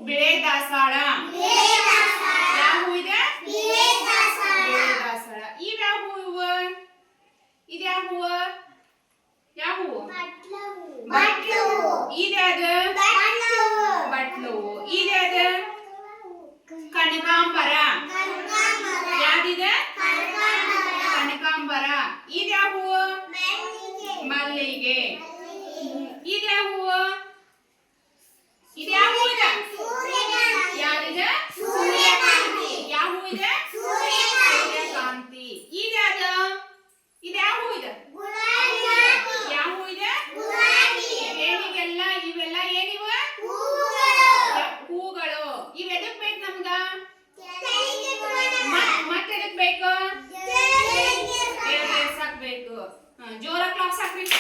ಬಿಳೆ ದಾಸವಾಳ. ಯಾವ ಹೂ ಇದೆ? ಬಿಳೆ ದಾಸವಾಳ. ಇವ್ಯಾವ ಹೂ ಇವ? ಇದ್ಯಾವ ಹೂವ? ಯಾವ ಹೂವು? ಇದ್ಯಾವುದು? ಬಟ್ಲು ಹೂವು. ಇದ್ಯಾವುದು? ಕನಕಾಂಬರ. ಯಾವ್ದಿದೆ? ಕನಕಾಂಬರ. ಇದ್ಯಾವ ಹೂವು? ಮಲ್ಲಿಗೆ. ಇದ್ಯಾವ ಹೂವು? ಇದ್ಯಾವ ಹೂ ಇದೆ? ಯಾವ್ದಿದೆ? ಯಾವ ಹೂ ಇದೆ? ಸೂರ್ಯಕಾಂತಿ. ಇದ್ಯಾವುದು? ಇದ್ಯಾವ ಹೂ ಇದೆ? ಯಾವ ಹೂ ಇದೆ? ಏನಿಗೆಲ್ಲ ಇವೆಲ್ಲ ಏನಿವ? ಹೂಗಳು. ಇವ್ ಎದಕ್ ಬೇಕು ನಮ್ಗ? ಮತ್ತೆ ಎದಕ್ ಬೇಕು? ಬೇಕು. ಜೋರ ಕ್ಲಾಪ್ಸ್ ಹಾಕ್ಬೇಕು.